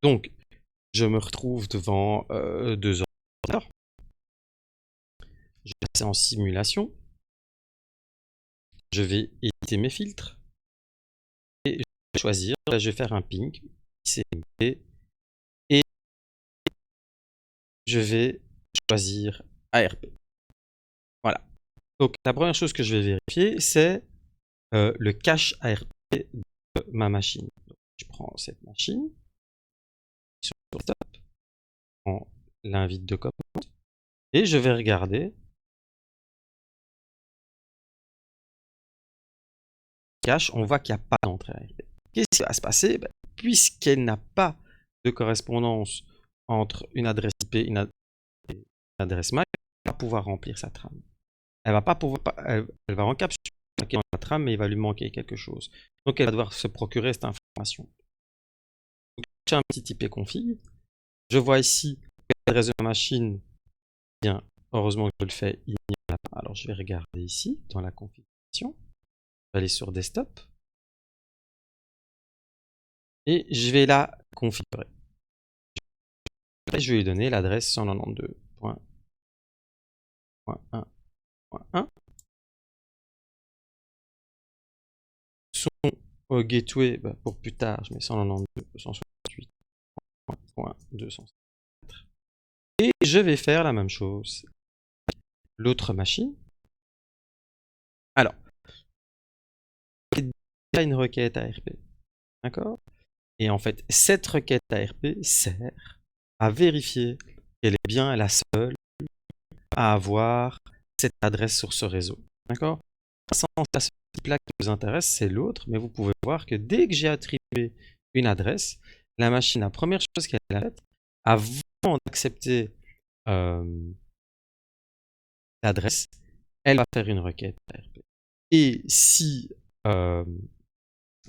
Donc, je me retrouve devant 2 ordinateurs. Je vais passer en simulation. Je vais éditer mes filtres. Et je vais choisir, là, je vais faire un ping, CMP, et je vais choisir ARP. Voilà. Donc, la première chose que je vais vérifier, c'est le cache ARP de ma machine. Donc, je prends cette machine, sur Desktop, je prends l'invite de commande, et je vais regarder cache, on voit qu'il n'y a pas d'entrée ARP. Qu'est-ce qui va se passer? Puisqu'elle n'a pas de correspondance entre une adresse IP et une adresse MAC, elle va pouvoir remplir sa trame. Elle va pas pouvoir, elle va encapsuler dans la trame, mais il va lui manquer quelque chose. Donc elle va devoir se procurer cette information. Donc, j'ai un petit IP config. Je vois ici l'adresse de ma machine. Bien, heureusement que je le fais. Alors je vais regarder ici dans la configuration. Je vais aller sur Desktop et je vais la configurer. Je vais lui donner l'adresse 192.1.1.1. Son gateway, pour plus tard, je mets 192.168.200. Et je vais faire la même chose. L'autre machine. Alors, il y a une requête ARP. D'accord? Et en fait, cette requête ARP sert à vérifier qu'elle est bien la seule à avoir cette adresse sur ce réseau. D'accord? Sans la seule type-là qui vous intéresse, c'est l'autre, mais vous pouvez voir que dès que j'ai attribué une adresse, la machine, la première chose qu'elle a faite, avant d'accepter l'adresse, elle va faire une requête ARP. Et si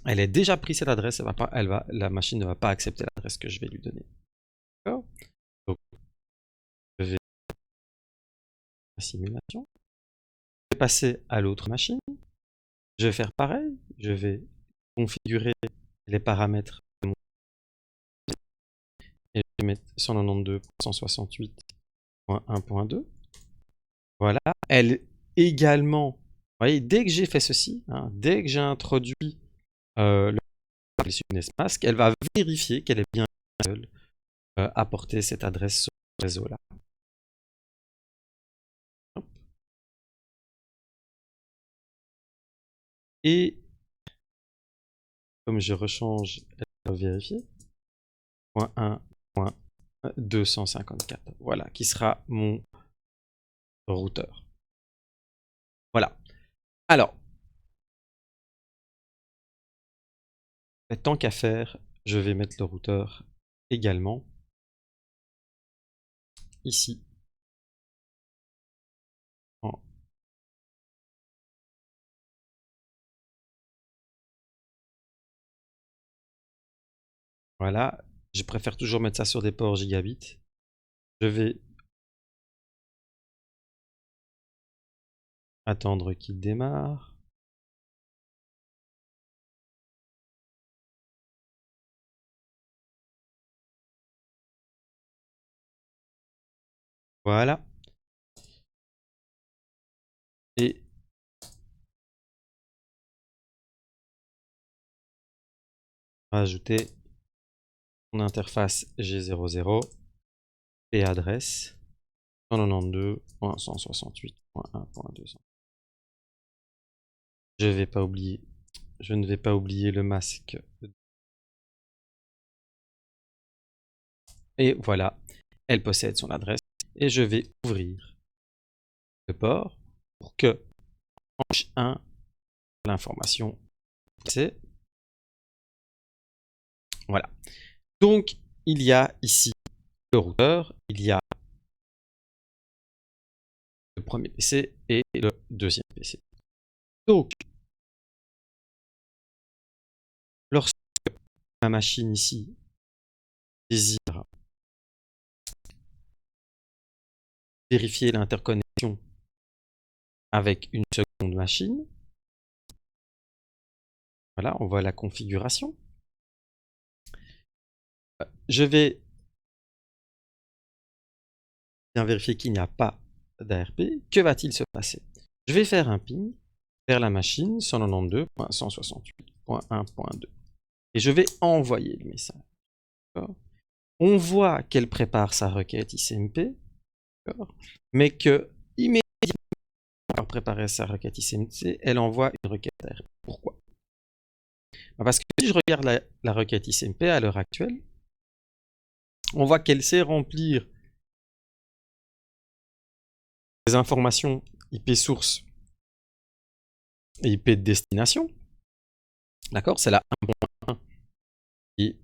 elle a déjà pris cette adresse, la machine ne va pas accepter l'adresse que je vais lui donner. D'accord? Donc, je vais la simulation. Je vais passer à l'autre machine. Je vais faire pareil. Je vais configurer les paramètres de mon et je vais mettre 192.168.1.2. Voilà. Elle également, vous voyez, dès que j'ai fait ceci, dès que j'ai introduit le Mask, elle va vérifier qu'elle est bien seule à porter cette adresse sur ce réseau-là. Et comme je rechange, elle va vérifier. .1.254. Voilà, qui sera mon routeur. Voilà. Alors, tant qu'à faire, je vais mettre le routeur également ici. Voilà, je préfère toujours mettre ça sur des ports gigabits. Je vais attendre qu'il démarre. Voilà. Et rajouter mon interface G00 et adresse 192.168.1.200. Je ne vais pas oublier le masque. Et voilà, elle possède son adresse. Et je vais ouvrir le port pour que branche 1 l'information c'est. Voilà. Donc, il y a ici le routeur, il y a le premier PC et le deuxième PC. Donc, lorsque ma machine ici désire vérifier l'interconnexion avec une seconde machine, voilà, on voit la configuration. je vais bien vérifier qu'il n'y a pas d'ARP. Que va-t-il se passer? Je vais faire un ping vers la machine 192.168.1.2 et je vais envoyer le message. On voit qu'elle prépare sa requête ICMP, mais que immédiatement après préparer sa requête ICMP, elle envoie une requête ARP. Pourquoi? Parce que si je regarde la requête ICMP à l'heure actuelle, on voit qu'elle sait remplir les informations IP source et IP de destination. D'accord? C'est la 1.1 et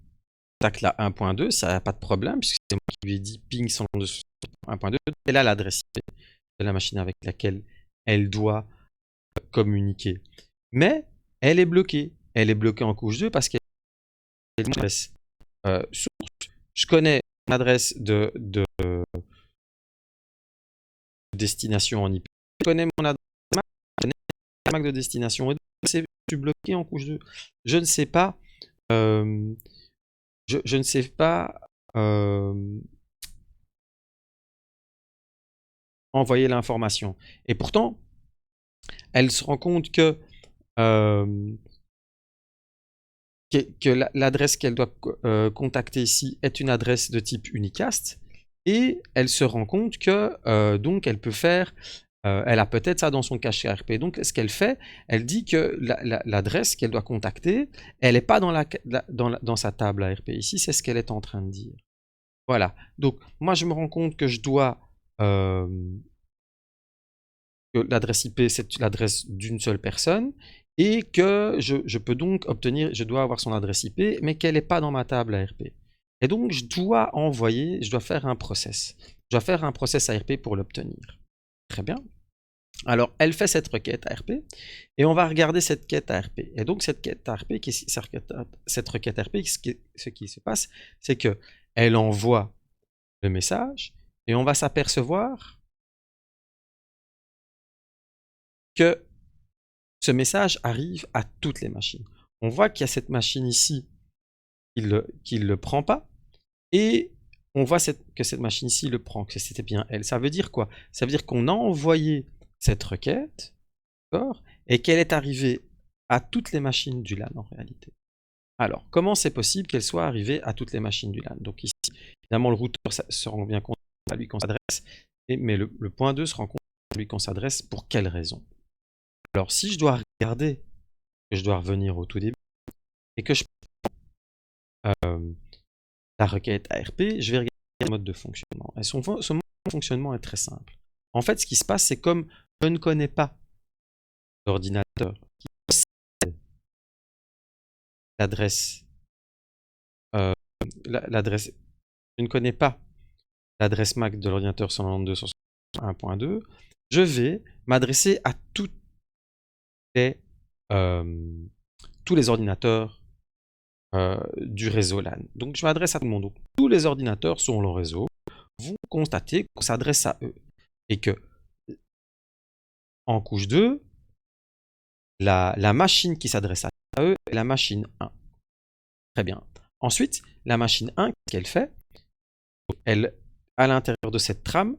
attaque la 1.2, ça n'a pas de problème, puisque c'est moi qui lui ai dit ping 192.1.2. Elle a l'adresse IP de la machine avec laquelle elle doit communiquer. Mais elle est bloquée. Elle est bloquée en couche 2 parce qu'elle a une adresse source. Je connais l'adresse de destination en IP. Je connais mon adresse MAC, je connais la MAC de destination. Et donc, je suis bloqué en couche 2. Je ne sais pas. Je ne sais pas envoyer l'information. Et pourtant, elle se rend compte que l'adresse qu'elle doit contacter ici est une adresse de type unicast, et elle se rend compte que donc elle peut faire, elle a peut-être ça dans son cache ARP. Donc ce qu'elle fait, elle dit que l'adresse qu'elle doit contacter, elle n'est pas dans sa table ARP. Ici, c'est ce qu'elle est en train de dire. Voilà. Donc moi, je me rends compte que je dois que l'adresse IP, c'est l'adresse d'une seule personne, et que je peux donc obtenir, je dois avoir son adresse IP, mais qu'elle n'est pas dans ma table ARP. Et donc, je dois faire un process. Je dois faire un process ARP pour l'obtenir. Très bien. Alors, elle fait cette requête ARP, et on va regarder cette quête ARP. Et donc, cette quête ARP, cette requête ARP, ce qui se passe, c'est que elle envoie le message, et on va s'apercevoir que ce message arrive à toutes les machines. On voit qu'il y a cette machine ici qui ne le prend pas, et on voit que cette machine ici le prend, que c'était bien elle. Ça veut dire quoi? Ça veut dire qu'on a envoyé cette requête, et qu'elle est arrivée à toutes les machines du LAN en réalité. Alors, comment c'est possible qu'elle soit arrivée à toutes les machines du LAN? Donc ici, évidemment, le routeur se rend bien compte à lui qu'on s'adresse, mais le point 2 se rend compte à lui qu'on s'adresse pour quelle raison? Alors, si je dois regarder, que je dois revenir au tout début, et que je prends la requête ARP, je vais regarder le mode de fonctionnement. Et son mode de fonctionnement est très simple. En fait, ce qui se passe, c'est comme je ne connais pas l'ordinateur qui possède l'adresse, je ne connais pas l'adresse MAC de l'ordinateur 192.1.2, je vais m'adresser à tous les ordinateurs du réseau LAN. Donc je m'adresse à tout le monde. Donc, tous les ordinateurs sur le réseau vont constater qu'on s'adresse à eux. Et que en couche 2, la machine qui s'adresse à eux est la machine 1. Très bien. Ensuite, la machine 1, qu'est-ce qu'elle fait? Elle, à l'intérieur de cette trame,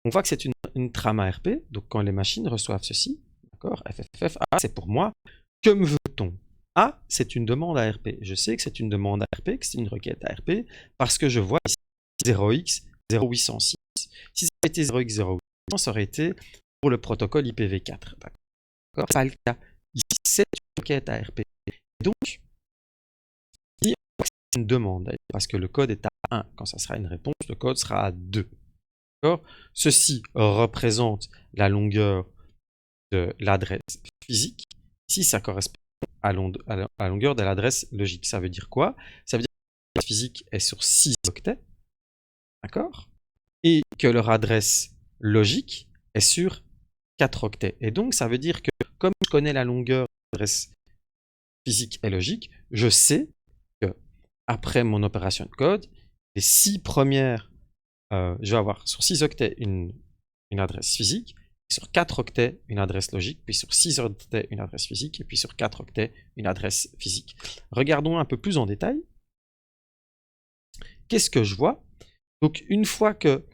on voit que c'est une trame ARP. Donc quand les machines reçoivent ceci, d'accord, FFF, A, c'est pour moi. Que me veut-on? A, c'est une demande ARP. Je sais que c'est une demande ARP, que c'est une requête ARP, parce que je vois ici 0x 0806. Si ça avait été 0x 0800, ça aurait été pour le protocole IPv4. D'accord? C'est pas le cas. Ici, c'est une requête ARP. Donc, si on voit que c'est une demande, parce que le code est à 1, quand ça sera une réponse, le code sera à 2. Ceci représente la longueur de l'adresse physique. Ici, ça correspond à la longueur de l'adresse logique. Ça veut dire quoi? Ça veut dire que l'adresse physique est sur 6 octets, d'accord? Et que leur adresse logique est sur 4 octets. Et donc, ça veut dire que comme je connais la longueur de l'adresse physique et logique, je sais que après mon opération de code, les 6 premières, je vais avoir sur 6 octets une adresse physique, sur 4 octets une adresse logique, puis sur 6 octets une adresse physique, et puis sur 4 octets une adresse physique. Regardons un peu plus en détail. qu'est-ce que je vois? Donc, une fois que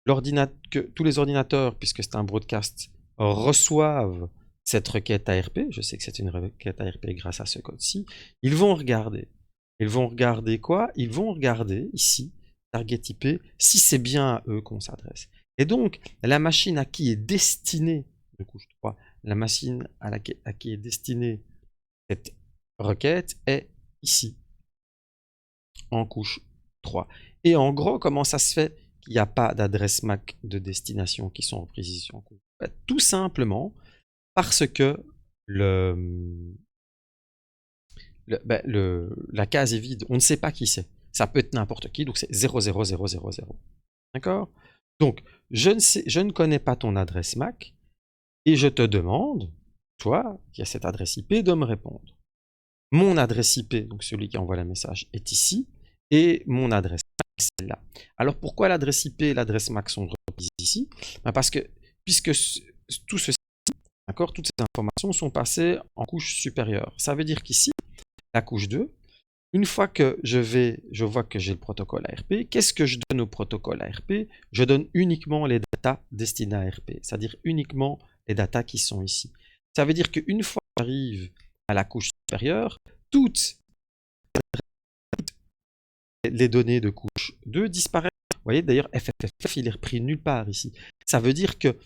tous les ordinateurs, puisque c'est un broadcast, reçoivent cette requête ARP, je sais que c'est une requête ARP grâce à ce code-ci, ils vont regarder. Ils vont regarder quoi? Ils vont regarder ici, target IP, si c'est bien à eux qu'on s'adresse. Et donc, la machine à qui est destinée, de couche 3, la machine à qui est destinée cette requête est ici, en couche 3. Et en gros, comment ça se fait qu'il n'y a pas d'adresse MAC de destination qui sont reprises ici en couche? Tout simplement parce que la case est vide. On ne sait pas qui c'est. Ça peut être n'importe qui, donc c'est 00000. D'accord? Donc, je ne connais pas ton adresse MAC et je te demande, toi, qui as cette adresse IP, de me répondre. Mon adresse IP, donc celui qui envoie le message, est ici, et mon adresse MAC est celle-là. Alors pourquoi l'adresse IP et l'adresse MAC sont reprises ici? Parce que, puisque tout ceci, d'accord, toutes ces informations sont passées en couche supérieure. Ça veut dire qu'ici, la couche 2, une fois que je vois que j'ai le protocole ARP, qu'est-ce que je donne au protocole ARP? Je donne uniquement les datas destinées à ARP, c'est-à-dire uniquement les datas qui sont ici. Ça veut dire qu'une fois que j'arrive à la couche supérieure, toutes les données de couche 2 disparaissent. Vous voyez, d'ailleurs, FFFF, il est repris nulle part ici. Ça veut dire que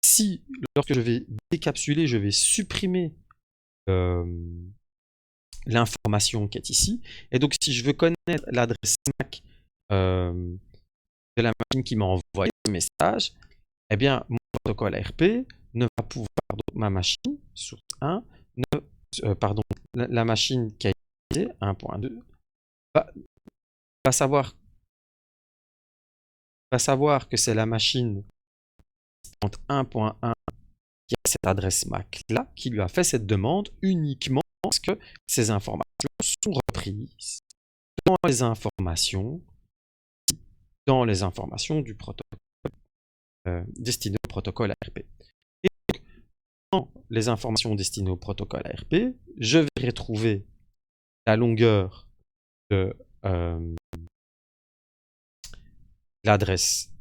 si, lorsque je vais décapsuler, je vais supprimer l'information qui est ici. Et donc, si je veux connaître l'adresse MAC de la machine qui m'a envoyé ce message, eh bien, mon protocole ARP ne va pouvoir, donc ma machine, source 1, pardon, la machine qui a été 1.2, va savoir que c'est la machine entre 1.1 qui a cette adresse MAC-là, qui lui a fait cette demande uniquement parce que ces informations sont reprises dans les informations du protocole destiné au protocole ARP. Et donc, dans les informations destinées au protocole ARP, je vais retrouver la longueur de l'adresse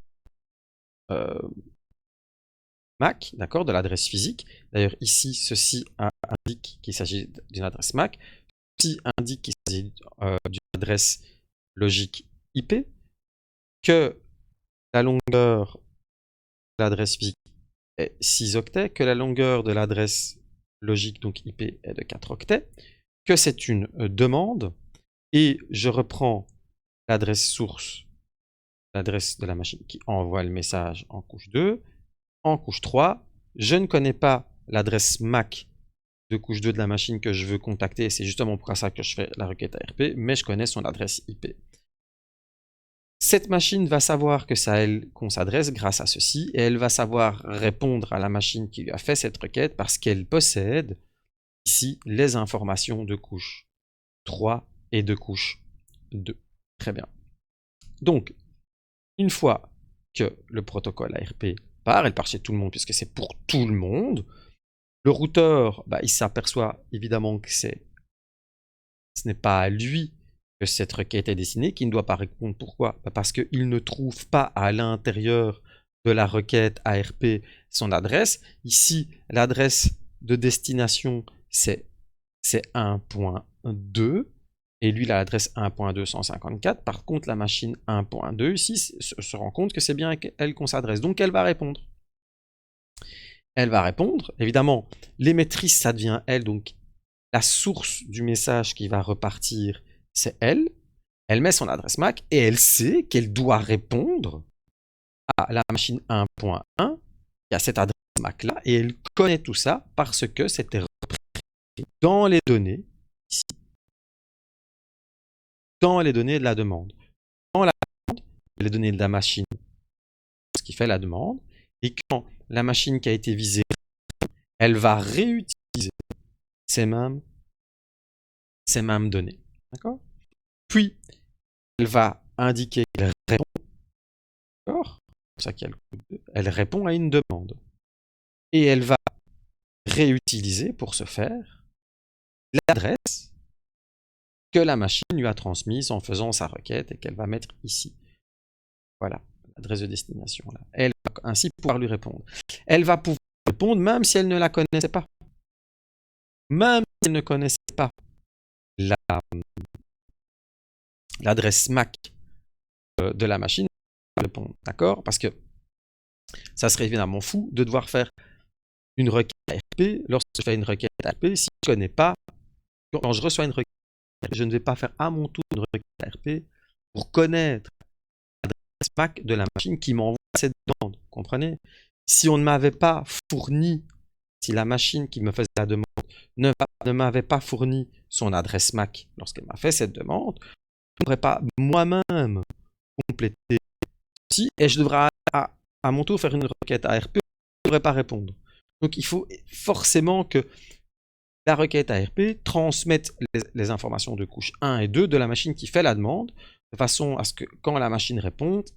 MAC, d'accord, de l'adresse physique. D'ailleurs, ici, ceci indique qu'il s'agit d'une adresse MAC. Ceci indique qu'il s'agit d'une adresse logique IP, que la longueur de l'adresse physique est 6 octets, que la longueur de l'adresse logique, donc IP, est de 4 octets, que c'est une demande, et je reprends l'adresse source, l'adresse de la machine qui envoie le message en couche 2, en couche 3, je ne connais pas l'adresse MAC de couche 2 de la machine que je veux contacter, c'est justement pour ça que je fais la requête ARP, mais je connais son adresse IP. Cette machine va savoir que c'est à elle qu'on s'adresse grâce à ceci, et elle va savoir répondre à la machine qui lui a fait cette requête parce qu'elle possède ici les informations de couche 3 et de couche 2. Très bien. Donc, une fois que le protocole ARP part, elle part chez tout le monde puisque c'est pour tout le monde, le routeur, il s'aperçoit évidemment que ce n'est pas à lui que cette requête est destinée, qu'il ne doit pas répondre. Pourquoi? Parce qu'il ne trouve pas à l'intérieur de la requête ARP son adresse. Ici, l'adresse de destination, c'est 1.2. Et lui, il a l'adresse 1.254. Par contre, la machine 1.2, ici, se rend compte que c'est bien elle qu'on s'adresse. Donc, elle va répondre. Elle va répondre. Évidemment, l'émettrice, ça devient elle. Donc, la source du message qui va repartir, c'est elle. Elle met son adresse MAC et elle sait qu'elle doit répondre à la machine 1.1 qui a cette adresse MAC-là. Et elle connaît tout ça parce que c'était repris dans les données, ici, dans les données de la demande. Dans la demande, les données de la machine, ce qui fait la demande. Et quand la machine qui a été visée, elle va réutiliser ces mêmes données. D'accord? Puis, elle va indiquer qu'elle répond. D'accord? C'est pour ça qu'il y a le coup 2. Elle répond à une demande. Et elle va réutiliser pour ce faire l'adresse que la machine lui a transmise en faisant sa requête et qu'elle va mettre ici. Voilà, l'adresse de destination là. Elle va ainsi pouvoir lui répondre. Elle va pouvoir répondre même si elle ne la connaissait pas. Même si elle ne connaissait pas l'adresse MAC de la machine, elle va répondre. D'accord? Parce que ça serait évidemment fou de devoir faire une requête ARP. Lorsque je fais une requête ARP, si je ne connais pas, quand je reçois une requête, je ne vais pas faire à mon tour une requête ARP pour connaître l'adresse MAC de la machine qui m'envoie cette demande. Vous comprenez? Si on ne m'avait pas fourni, si la machine qui me faisait la demande ne m'avait pas fourni son adresse MAC lorsqu'elle m'a fait cette demande, je ne pourrais pas moi-même compléter ceci et je devrais à mon tour faire une requête ARP, je ne devrais pas répondre. Donc il faut forcément que la requête ARP transmette les informations de couche 1 et 2 de la machine qui fait la demande, de façon à ce que quand la machine réponde,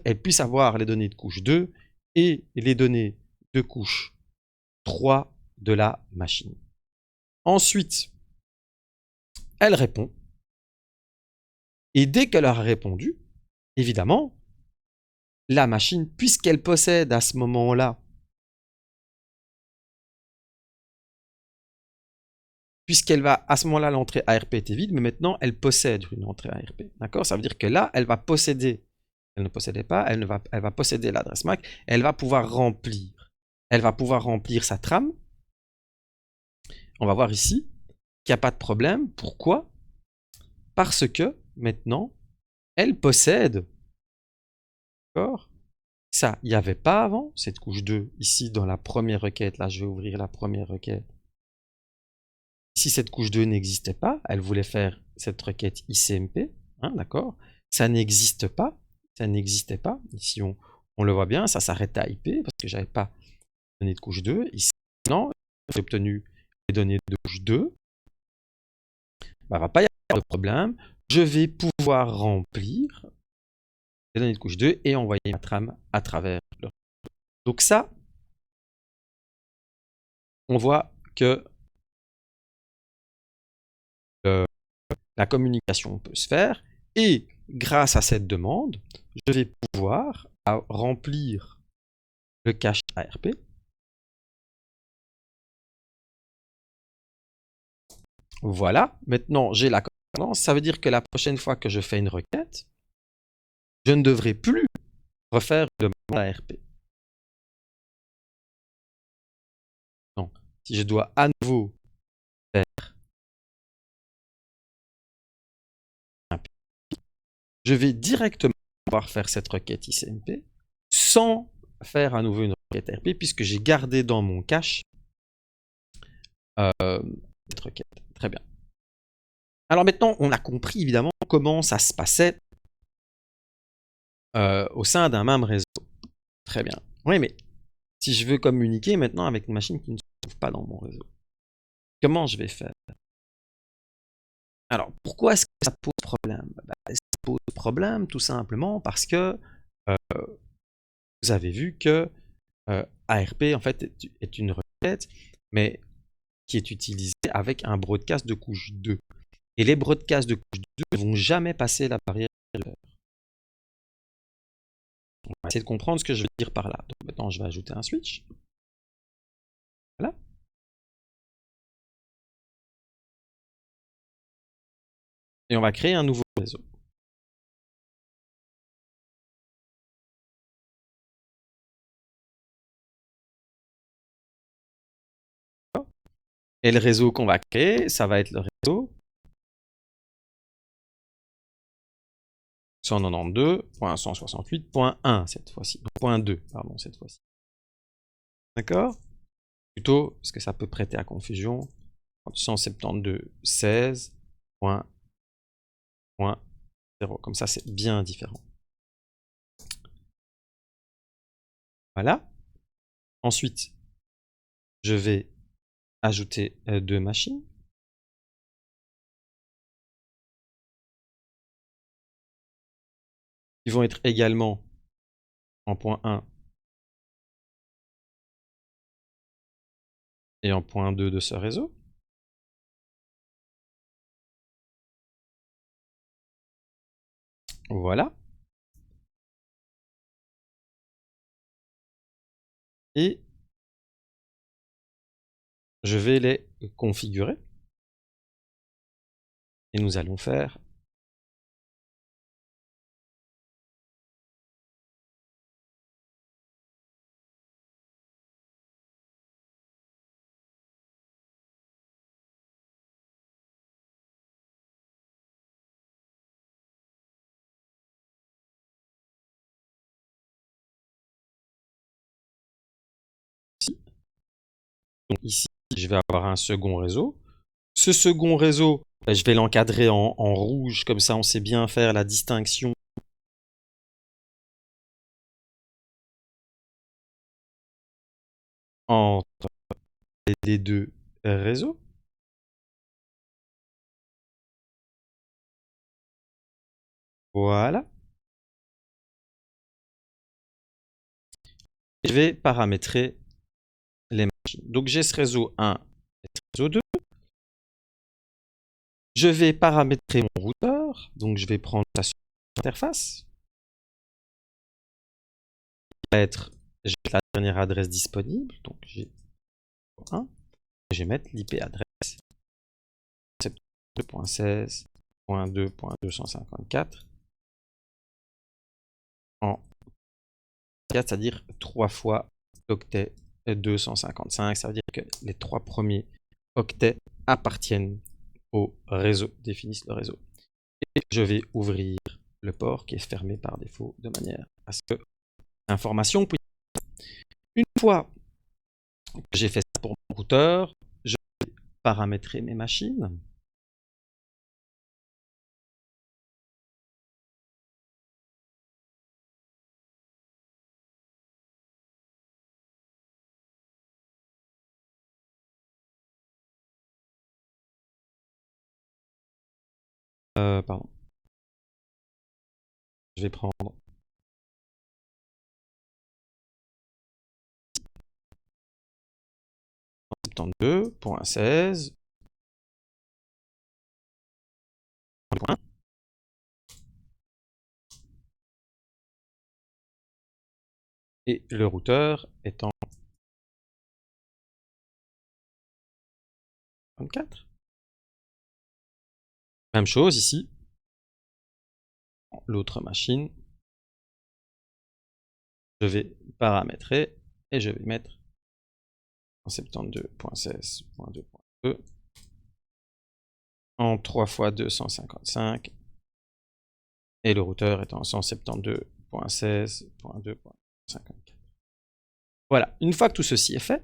elle puisse avoir les données de couche 2 et les données de couche 3 de la machine. Ensuite, elle répond. Et dès qu'elle aura répondu, évidemment, la machine, puisqu'elle possède à ce moment-là, à ce moment-là, l'entrée ARP était vide, mais maintenant, elle possède une entrée ARP. D'accord? Ça veut dire que là, elle va posséder, elle ne possédait pas, elle va posséder l'adresse MAC, elle va pouvoir remplir. Elle va pouvoir remplir sa trame. On va voir ici qu'il n'y a pas de problème. Pourquoi? Parce que maintenant, elle possède, d'accord? Ça, il n'y avait pas avant, cette couche 2, ici dans la première requête. Là, je vais ouvrir la première requête. Si cette couche 2 n'existait pas, elle voulait faire cette requête ICMP, hein, d'accord? Ça n'existe pas, ça n'existait pas. Ici, on le voit bien, ça s'arrête à IP parce que j'avais pas donné de couche 2. Ici, maintenant, j'ai obtenu les données de couche 2. Bah, il ne va pas y avoir de problème. Je vais pouvoir remplir les données de couche 2 et envoyer ma trame à travers le. Donc ça, on voit que la communication peut se faire et grâce à cette demande, je vais pouvoir remplir le cache ARP. Voilà, maintenant j'ai la correspondance. Ça veut dire que la prochaine fois que je fais une requête, je ne devrai plus refaire une demande ARP. Donc, si je dois à nouveau faire un P, je vais directement pouvoir faire cette requête ICMP sans faire à nouveau une requête ARP puisque j'ai gardé dans mon cache cette requête. Très bien. Alors maintenant, on a compris évidemment comment ça se passait au sein d'un même réseau. Très bien. Oui, mais si je veux communiquer maintenant avec une machine qui ne se trouve pas dans mon réseau, comment je vais faire? Alors, pourquoi est-ce que ça pose problème? Ça pose problème tout simplement parce que vous avez vu que ARP en fait est une requête, mais qui est utilisée avec un broadcast de couche 2. Et les broadcasts de couche 2 ne vont jamais passer la barrière de l'heure. On va essayer de comprendre ce que je veux dire par là. Donc maintenant, je vais ajouter un switch. Voilà. Et on va créer un nouveau réseau. Et le réseau qu'on va créer, ça va être le réseau 192.168.1 cette fois-ci. Point 2, pardon, cette fois-ci. D'accord? Plutôt, parce que ça peut prêter à confusion, 172.16.0. Comme ça, c'est bien différent. Voilà. Ensuite, je vais ajouter deux machines. Ils vont être également en point 1 et en point 2 de ce réseau. Voilà. Et je vais les configurer. Et nous allons faire ici. Donc ici, je vais avoir un second réseau. Ce second réseau, je vais l'encadrer en rouge, comme ça on sait bien faire la distinction entre les deux réseaux. Voilà. Je vais paramétrer les machines. Donc j'ai ce réseau 1 et ce réseau 2. Je vais paramétrer mon routeur. Donc je vais prendre la interface. J'ai la dernière adresse disponible. Donc j'ai 1. Je vais mettre l'IP adresse 2.16.2.254 en 4, c'est-à-dire 3 fois l'octet 255. Ça veut dire que les 3 premiers octets appartiennent au réseau, définissent le réseau. Et je vais ouvrir le port qui est fermé par défaut de manière à ce que l'information puisse. Une fois que j'ai fait ça pour mon routeur, je vais paramétrer mes machines. Pardon. Je vais prendre 72.16. Et le routeur étant 24. Même chose ici. L'autre machine. Je vais paramétrer et je vais mettre 72.16.2.2 en 3 fois 255 et le routeur est en 172.16.2.54. Voilà, une fois que tout ceci est fait,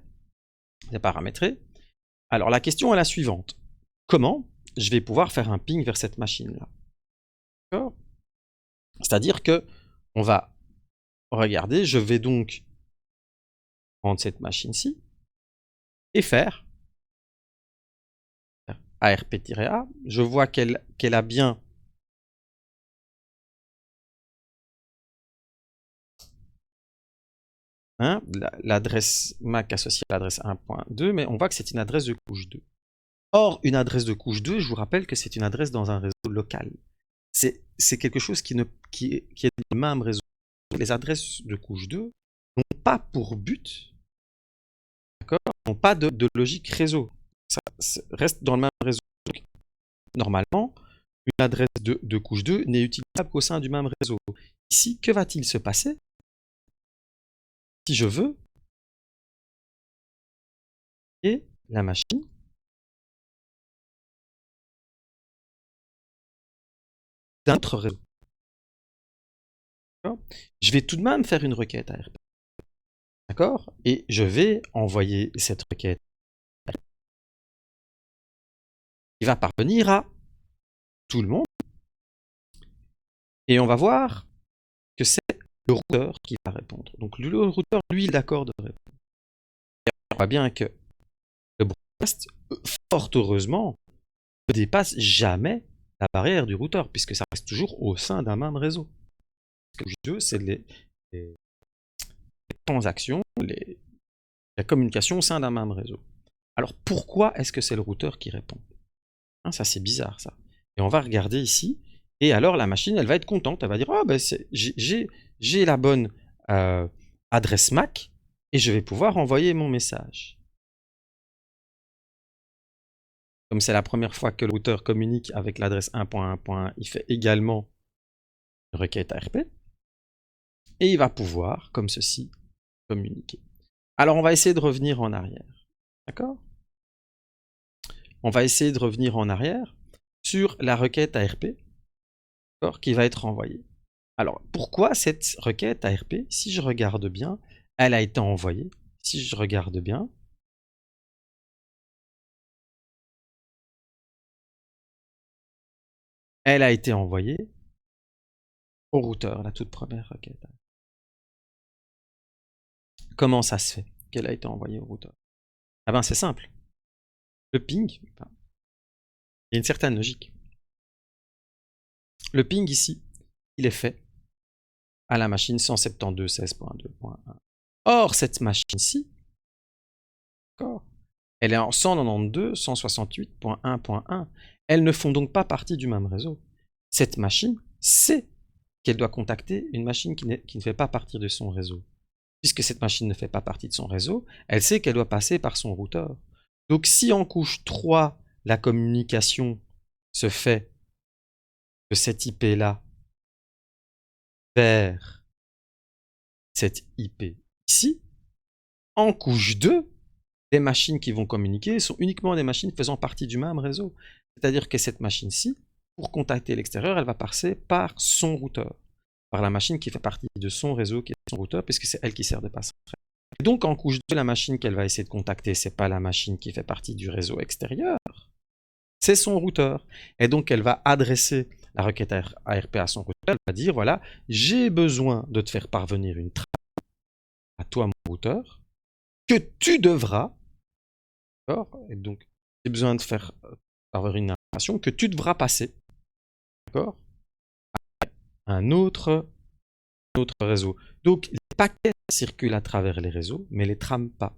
c'est paramétré. Alors la question est la suivante. Comment je vais pouvoir faire un ping vers cette machine-là? D'accord? C'est-à-dire que on va regarder, je vais donc prendre cette machine-ci et faire ARP-A. Je vois qu'elle a bien l'adresse MAC associée à l'adresse 1.2, mais on voit que c'est une adresse de couche 2. Or, une adresse de couche 2, je vous rappelle que c'est une adresse dans un réseau local. C'est quelque chose qui est dans le même réseau. Les adresses de couche 2 n'ont pas pour but, d'accord, n'ont pas de logique réseau. Ça reste dans le même réseau. Donc, normalement, une adresse de couche 2 n'est utilisable qu'au sein du même réseau. Ici, que va-t-il se passer si je veux et la machine d'un autre réseau? Je vais tout de même faire une requête ARP. D'accord? Et je vais envoyer cette requête qui va parvenir à tout le monde. Et on va voir que c'est le routeur qui va répondre. Donc le routeur, lui, il est d'accord de répondre. Et on voit bien que le broadcast, fort heureusement, ne dépasse jamais la barrière du routeur, puisque ça reste toujours au sein d'un même réseau. Ce que je veux, c'est les transactions, la communication au sein d'un même réseau. Alors pourquoi est-ce que c'est le routeur qui répond? Ça c'est bizarre ça. Et on va regarder ici, Et alors la machine, elle va être contente, elle va dire « Oh, ben j'ai la bonne adresse MAC et je vais pouvoir envoyer mon message. » Comme c'est la première fois que le routeur communique avec l'adresse 1.1.1, il fait également une requête ARP. Et il va pouvoir, comme ceci, communiquer. Alors on va essayer de revenir en arrière. D'accord? On va essayer de revenir en arrière sur la requête ARP qui va être envoyée. Alors, pourquoi cette requête ARP, si je regarde bien, elle a été envoyée, si je regarde bien, elle a été envoyée au routeur, la toute première requête. Comment ça se fait qu'elle a été envoyée au routeur? Ah ben c'est simple. Le ping, il y a une certaine logique. Le ping ici, il est fait à la machine 172.16.2.1. Or, cette machine-ci, elle est en 192.168.1.1. Elles ne font donc pas partie du même réseau. Cette machine sait qu'elle doit contacter une machine qui ne fait pas partie de son réseau. Puisque cette machine ne fait pas partie de son réseau, elle sait qu'elle doit passer par son routeur. Donc si en couche 3, la communication se fait de cette IP-là vers cette IP ici, en couche 2, les machines qui vont communiquer sont uniquement des machines faisant partie du même réseau. C'est-à-dire que cette machine-ci, pour contacter l'extérieur, elle va passer par son routeur, par la machine qui fait partie de son réseau, qui est son routeur, puisque c'est elle qui sert de passerelle. Donc en couche 2, la machine qu'elle va essayer de contacter, c'est pas la machine qui fait partie du réseau extérieur, c'est son routeur. Et donc elle va adresser la requête ARP à son routeur, elle va dire voilà, j'ai besoin de te faire parvenir une trame à toi, mon routeur, que tu devras, et donc j'ai besoin de faire avoir une information que tu devras passer, d'accord, à un autre réseau. Donc les paquets circulent à travers les réseaux, mais les trames pas.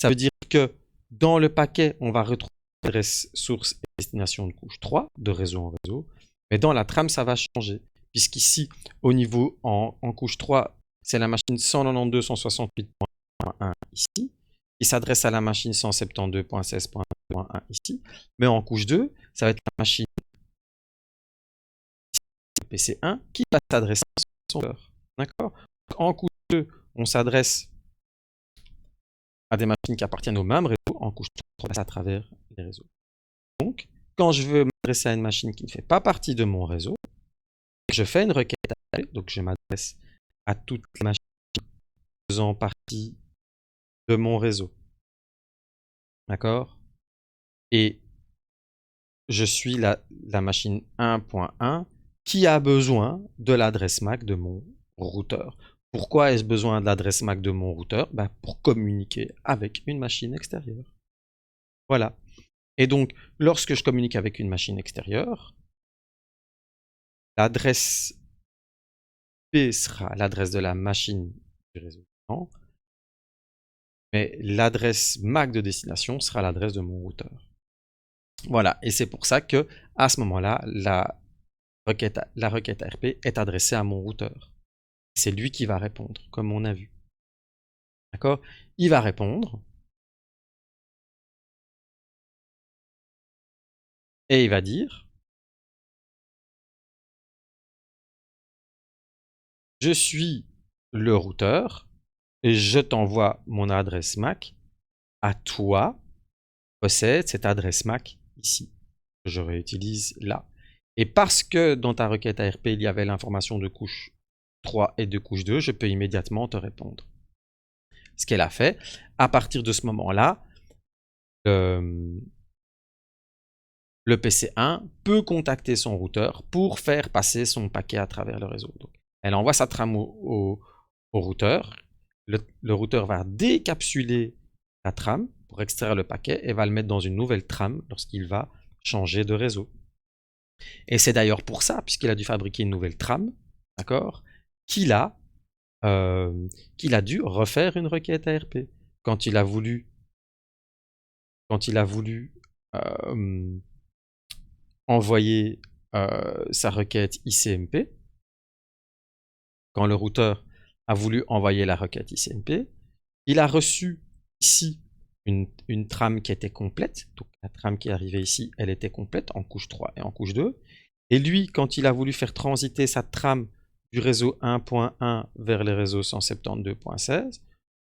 Ça veut dire que dans le paquet, on va retrouver l'adresse source et destination de couche 3, de réseau en réseau, mais dans la trame, ça va changer, puisqu'ici, au niveau en couche 3, c'est la machine 192.168.1 ici, qui s'adresse à la machine 172.16.1 ici, mais en couche 2, ça va être la machine PC1 qui va s'adresser à son routeur. D'accord? En couche 2, on s'adresse à des machines qui appartiennent au même réseau. En couche 3, on passe à travers les réseaux. Donc, quand je veux m'adresser à une machine qui ne fait pas partie de mon réseau, je fais une requête ARP, donc je m'adresse à toutes les machines faisant partie de mon réseau. D'accord? Et je suis la machine 1.1 qui a besoin de l'adresse MAC de mon routeur. Pourquoi ai-je besoin de l'adresse MAC de mon routeur? Pour communiquer avec une machine extérieure. Voilà. Et donc, lorsque je communique avec une machine extérieure, l'adresse P sera l'adresse de la machine du réseau, mais l'adresse MAC de destination sera l'adresse de mon routeur. Voilà, et c'est pour ça que à ce moment-là, la requête ARP est adressée à mon routeur. C'est lui qui va répondre, comme on a vu. D'accord? Il va répondre. Et il va dire je suis le routeur et je t'envoie mon adresse MAC à toi, possède cette adresse MAC ici, que je réutilise là. Et parce que dans ta requête ARP, il y avait l'information de couche 3 et de couche 2, je peux immédiatement te répondre. Ce qu'elle a fait, à partir de ce moment-là, le PC1 peut contacter son routeur pour faire passer son paquet à travers le réseau. Donc, elle envoie sa trame au routeur. Le routeur va décapsuler la trame pour extraire le paquet et va le mettre dans une nouvelle trame lorsqu'il va changer de réseau. Et c'est d'ailleurs pour ça, puisqu'il a dû fabriquer une nouvelle trame, d'accord, qu'il a dû refaire une requête ARP. Quand il a voulu envoyer sa requête ICMP, quand le routeur a voulu envoyer la requête ICMP, il a reçu ici une trame qui était complète. Donc la trame qui est arrivée ici, elle était complète en couche 3 et en couche 2. Et lui, quand il a voulu faire transiter sa trame du réseau 1.1 vers les réseaux 172.16,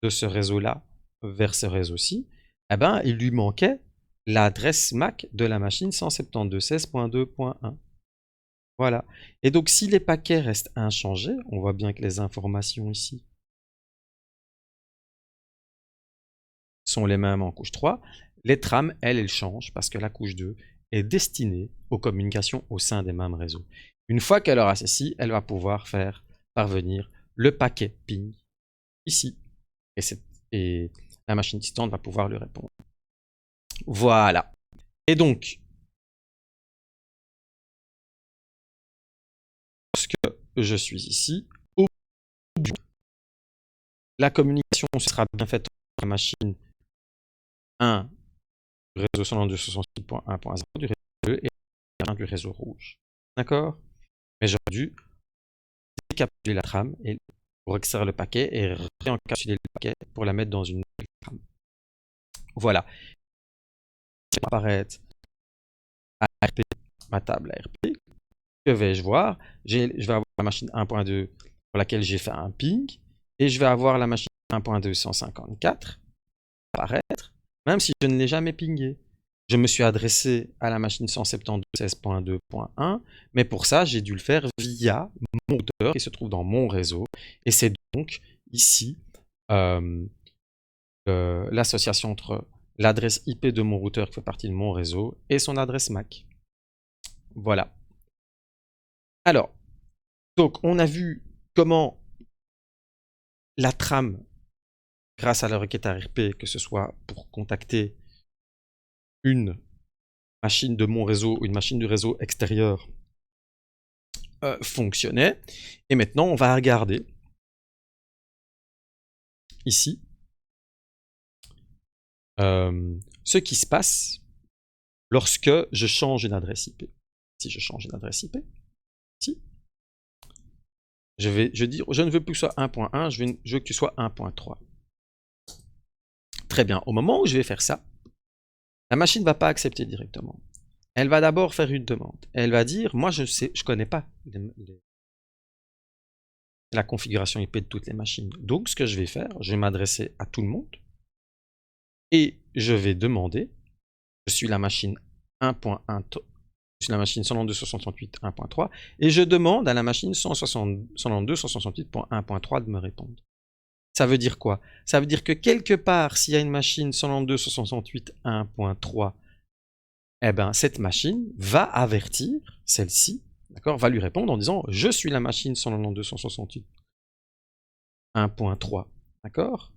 de ce réseau-là vers ce réseau-ci, eh ben, il lui manquait l'adresse MAC de la machine 172.16.2.1. Voilà. Et donc, si les paquets restent inchangés, on voit bien que les informations ici sont les mêmes en couche 3, les trames, elles changent parce que la couche 2 est destinée aux communications au sein des mêmes réseaux. Une fois qu'elle aura ceci, elle va pouvoir faire parvenir le paquet ping ici. Et la machine distante va pouvoir lui répondre. Voilà. Et donc, lorsque je suis ici, au bout, la communication sera bien faite entre la machine 1 du réseau 192.1.0 du réseau 2 et 1 du réseau rouge. D'accord? Mais j'aurais dû décapsuler la trame et pour extraire le paquet et réencapsuler le paquet pour la mettre dans une nouvelle trame. Voilà. Ça va apparaître à ARP, ma table ARP. Que vais-je voir? Je vais avoir la machine 1.2 pour laquelle j'ai fait un ping et je vais avoir la machine 1.254 apparaître, même si je ne l'ai jamais pingé. Je me suis adressé à la machine 172.16.2.1, mais pour ça, j'ai dû le faire via mon routeur qui se trouve dans mon réseau. Et c'est donc ici l'association entre l'adresse IP de mon routeur qui fait partie de mon réseau et son adresse MAC. Voilà. Alors, donc on a vu comment la trame, grâce à la requête ARP, que ce soit pour contacter une machine de mon réseau ou une machine du réseau extérieur, fonctionnait. Et maintenant, on va regarder ici ce qui se passe lorsque je change une adresse IP. Si je change une adresse IP, ici, je dis, je ne veux plus que ce soit 1.1, je veux que tu sois 1.3. Très bien. Au moment où je vais faire ça, la machine ne va pas accepter directement. Elle va d'abord faire une demande. Elle va dire, moi je connais pas la configuration IP de toutes les machines. Donc ce que je vais faire, je vais m'adresser à tout le monde et je vais demander, je suis la machine 1.1, je suis la machine 192.168.1.3 et je demande à la machine 192.168.1.3 de me répondre. Ça veut dire quoi? Ça veut dire que quelque part, s'il y a une machine 192.168.1.3, eh ben, cette machine va avertir celle-ci, d'accord, va lui répondre en disant « Je suis la machine 192.168.1.3 », d'accord?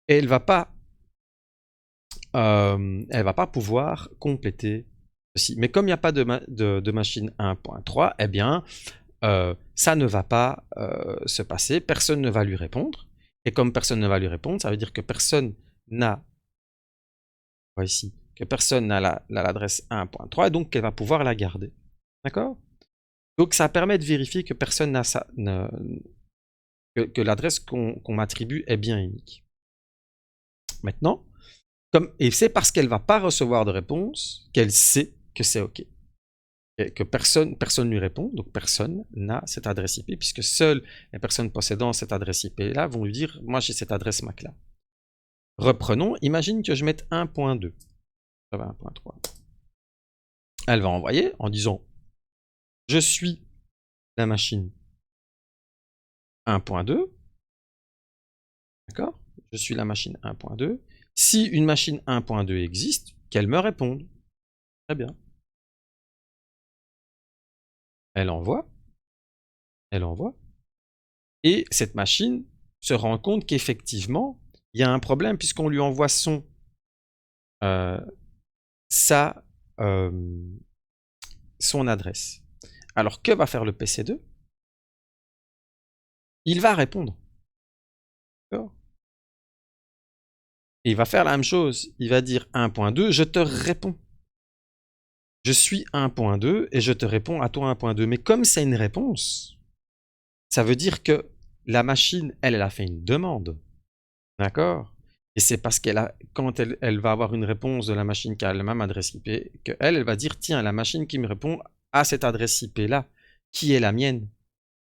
Et elle va pas pouvoir compléter ceci. Mais comme il n'y a pas de machine 1.3, eh bien, ça ne va pas se passer, personne ne va lui répondre. Et comme personne ne va lui répondre, ça veut dire que personne n'a, ici, que personne n'a l'adresse 1.3 et donc qu'elle va pouvoir la garder. D'accord? Donc ça permet de vérifier que personne n'a ça, que l'adresse qu'on m'attribue est bien unique. Maintenant, et c'est parce qu'elle ne va pas recevoir de réponse qu'elle sait que c'est OK. Et que personne lui répond, donc personne n'a cette adresse IP, puisque seules les personnes possédant cette adresse IP-là vont lui dire « Moi, j'ai cette adresse MAC-là ». Reprenons, imagine que je mette 1.2. 1.3. Elle va envoyer en disant « Je suis la machine 1.2 ». D'accord? Je suis la machine 1.2. Si une machine 1.2 existe, qu'elle me réponde. Très bien. Elle envoie. Elle envoie. Et cette machine se rend compte qu'effectivement, il y a un problème puisqu'on lui envoie son adresse. Alors, que va faire le PC2? Il va répondre. D'accord? Et il va faire la même chose. Il va dire 1.2, je te réponds. je suis 1.2 et je te réponds à toi 1.2. Mais comme c'est une réponse, ça veut dire que la machine, elle a fait une demande. D'accord? Et c'est parce quand elle va avoir une réponse de la machine qui a la même adresse IP, qu'elle va dire, tiens, la machine qui me répond à cette adresse IP-là, qui est la mienne.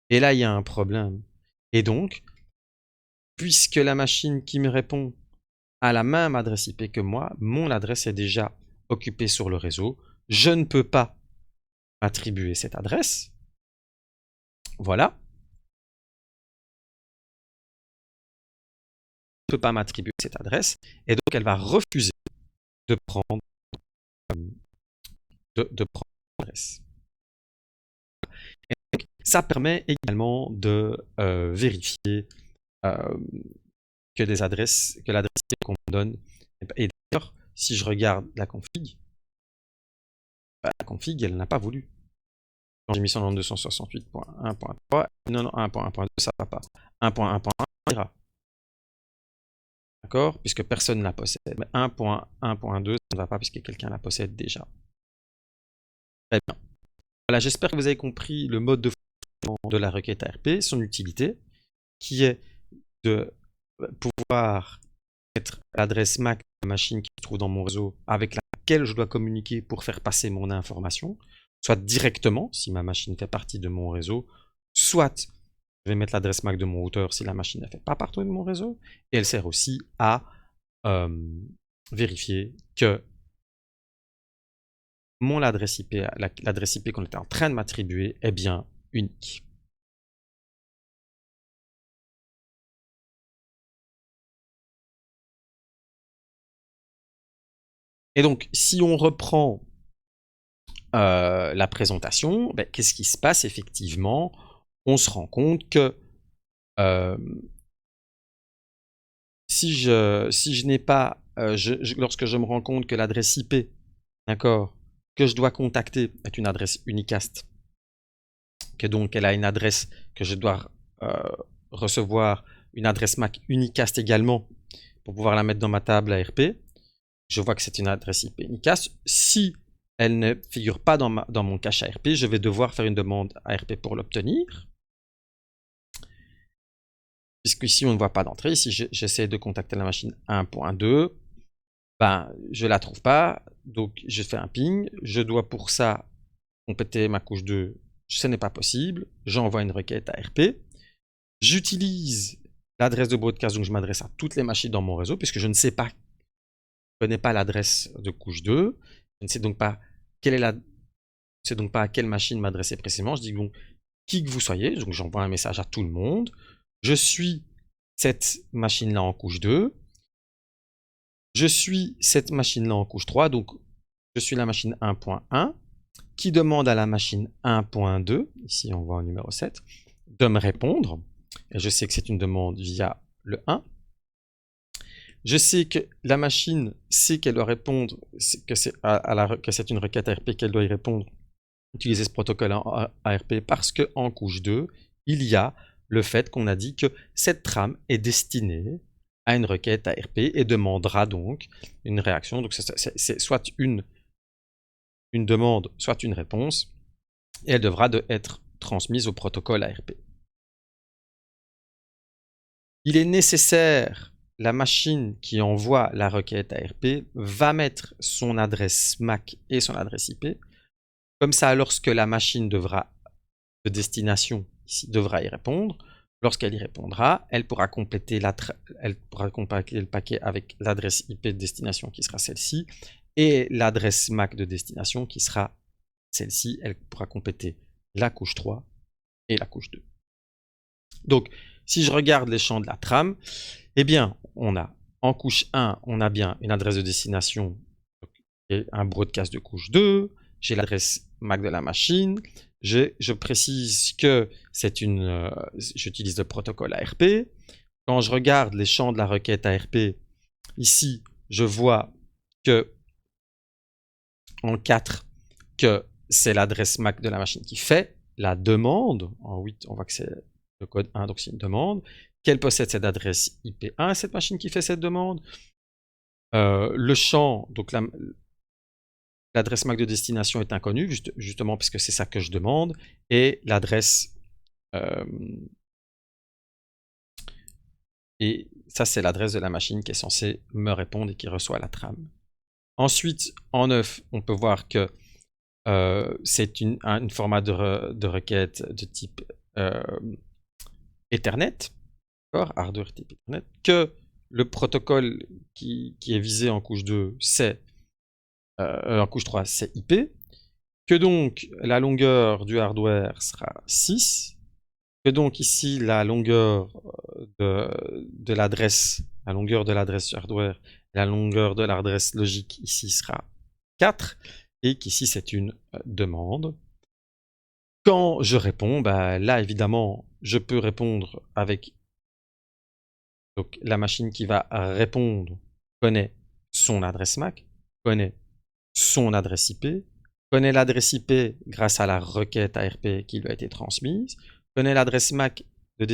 Et là, il y a un problème. Et donc, puisque la machine qui me répond a la même adresse IP que moi, mon adresse est déjà occupée sur le réseau. Je ne peux pas attribuer cette adresse. Voilà. Je ne peux pas m'attribuer cette adresse. Et donc, elle va refuser de prendre l'adresse. Ça permet également de vérifier que l'adresse qu'on me donne. Et d'ailleurs, si je regarde la config, la config, elle n'a pas voulu. Quand j'ai mis son nom 268.1.3, non, 1.1.2, ça ne va pas. 1.1.1 ira. D'accord? Puisque personne ne la possède. Mais 1.1.2, ça ne va pas puisque quelqu'un la possède déjà. Très bien. Voilà, j'espère que vous avez compris le mode de fonctionnement de la requête ARP, son utilité, qui est de pouvoir mettre l'adresse MAC de la machine qui se trouve dans mon réseau avec laquelle je dois communiquer pour faire passer mon information, soit directement, si ma machine fait partie de mon réseau, soit je vais mettre l'adresse MAC de mon routeur si la machine ne fait pas partie de mon réseau, et elle sert aussi à vérifier que mon adresse IP, l'adresse IP qu'on était en train de m'attribuer, est bien unique. Et donc, si on reprend la présentation, ben, qu'est-ce qui se passe effectivement? On se rend compte que si je n'ai pas, lorsque je me rends compte que l'adresse IP, d'accord, que je dois contacter est une adresse unicast, que donc elle a une adresse que je dois recevoir, une adresse MAC unicast également, pour pouvoir la mettre dans ma table ARP, je vois que c'est une adresse IP unicast. Si elle ne figure pas dans mon cache ARP, je vais devoir faire une demande ARP pour l'obtenir. Puisqu'ici, on ne voit pas d'entrée. Ici, j'essaie de contacter la machine 1.2. Ben, je ne la trouve pas. Donc, je fais un ping. Je dois pour ça compléter ma couche 2. Ce n'est pas possible. J'envoie une requête ARP. J'utilise l'adresse de broadcast. Donc, je m'adresse à toutes les machines dans mon réseau puisque je ne sais pas, je ne connais pas l'adresse de couche 2. Je ne sais donc pas à quelle machine m'adresser précisément. Je dis donc, qui que vous soyez. Donc, j'envoie un message à tout le monde. Je suis cette machine-là en couche 2. Je suis cette machine-là en couche 3. Donc, je suis la machine 1.1 qui demande à la machine 1.2, ici on voit au numéro 7, de me répondre. Et je sais que c'est une demande via le 1. Je sais que la machine sait qu'elle doit répondre, que c'est une requête ARP qu'elle doit y répondre, utiliser ce protocole ARP parce qu'en couche 2, il y a le fait qu'on a dit que cette trame est destinée à une requête ARP et demandera donc une réaction. Donc c'est soit une demande, soit une réponse, et elle devra être transmise au protocole ARP. Il est nécessaire, la machine qui envoie la requête ARP va mettre son adresse MAC et son adresse IP. Comme ça, lorsque la machine de destination ici devra y répondre, lorsqu'elle y répondra, elle pourra compléter le paquet avec l'adresse IP de destination qui sera celle-ci et l'adresse MAC de destination qui sera celle-ci. Elle pourra compléter la couche 3 et la couche 2. Donc, si je regarde les champs de la trame, eh bien, on a en couche 1, on a bien une adresse de destination et un broadcast de couche 2. J'ai l'adresse MAC de la machine. Je précise que j'utilise le protocole ARP. Quand je regarde les champs de la requête ARP, ici, je vois que en 4, que c'est l'adresse MAC de la machine qui fait la demande. En 8, on voit que c'est le code 1, donc c'est une demande. Qu'elle possède cette adresse IP1, cette machine qui fait cette demande. Le champ, donc l'adresse MAC de destination est inconnue, justement parce que c'est ça que je demande, et l'adresse... et ça, c'est l'adresse de la machine qui est censée me répondre et qui reçoit la trame. Ensuite, en 9, on peut voir que c'est un format de requête de type Ethernet, hardware type Ethernet, que le protocole qui est visé en couche 2, c'est en couche 3, c'est IP, que donc la longueur du hardware sera 6, que donc ici la longueur de l'adresse, la longueur de l'adresse hardware, la longueur de l'adresse logique ici sera 4, et qu'ici c'est une demande. Quand je réponds, bah, là évidemment, je peux répondre avec... Donc la machine qui va répondre connaît son adresse MAC, connaît son adresse IP, connaît l'adresse IP grâce à la requête ARP qui lui a été transmise, connaît l'adresse MAC à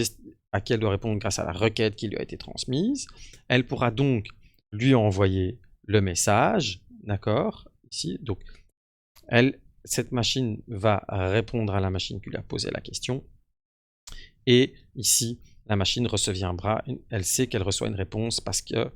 laquelle elle doit répondre grâce à la requête qui lui a été transmise. Elle pourra donc lui envoyer le message, d'accord, ici. Donc, cette machine va répondre à la machine qui lui a posé la question. Et ici, la machine recevra, elle sait qu'elle reçoit une réponse parce que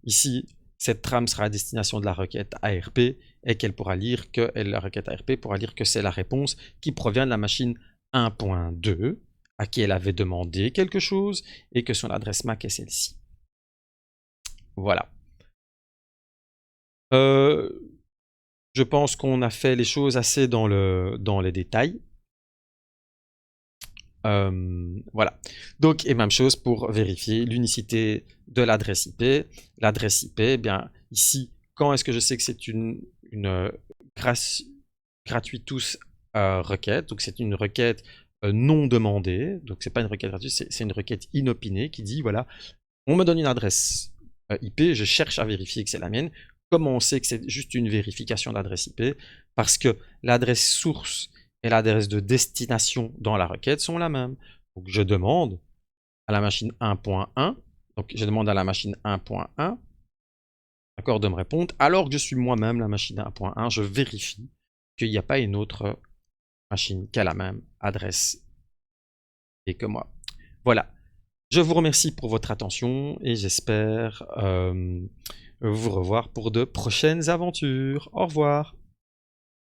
ici, cette trame sera à destination de la requête ARP et qu'elle pourra lire que la requête ARP pourra lire que c'est la réponse qui provient de la machine 1.2 à qui elle avait demandé quelque chose et que son adresse MAC est celle-ci. Voilà. Je pense qu'on a fait les choses assez dans les détails. Voilà. Donc, et même chose pour vérifier l'unicité de l'adresse IP. L'adresse IP, eh bien ici, quand est-ce que je sais que c'est une gratuitous requête? Donc c'est une requête non demandée. Donc c'est pas une requête gratuite, c'est une requête inopinée qui dit voilà, on me donne une adresse IP, je cherche à vérifier que c'est la mienne. Comment on sait que c'est juste une vérification d'adresse IP? Parce que l'adresse source et l'adresse de destination dans la requête sont la même. Donc je demande à la machine 1.1, donc je demande à la machine 1.1, d'accord, de me répondre, alors que je suis moi-même la machine 1.1, je vérifie qu'il n'y a pas une autre machine qui a la même adresse et que moi. Voilà. Je vous remercie pour votre attention et j'espère vous revoir pour de prochaines aventures. Au revoir.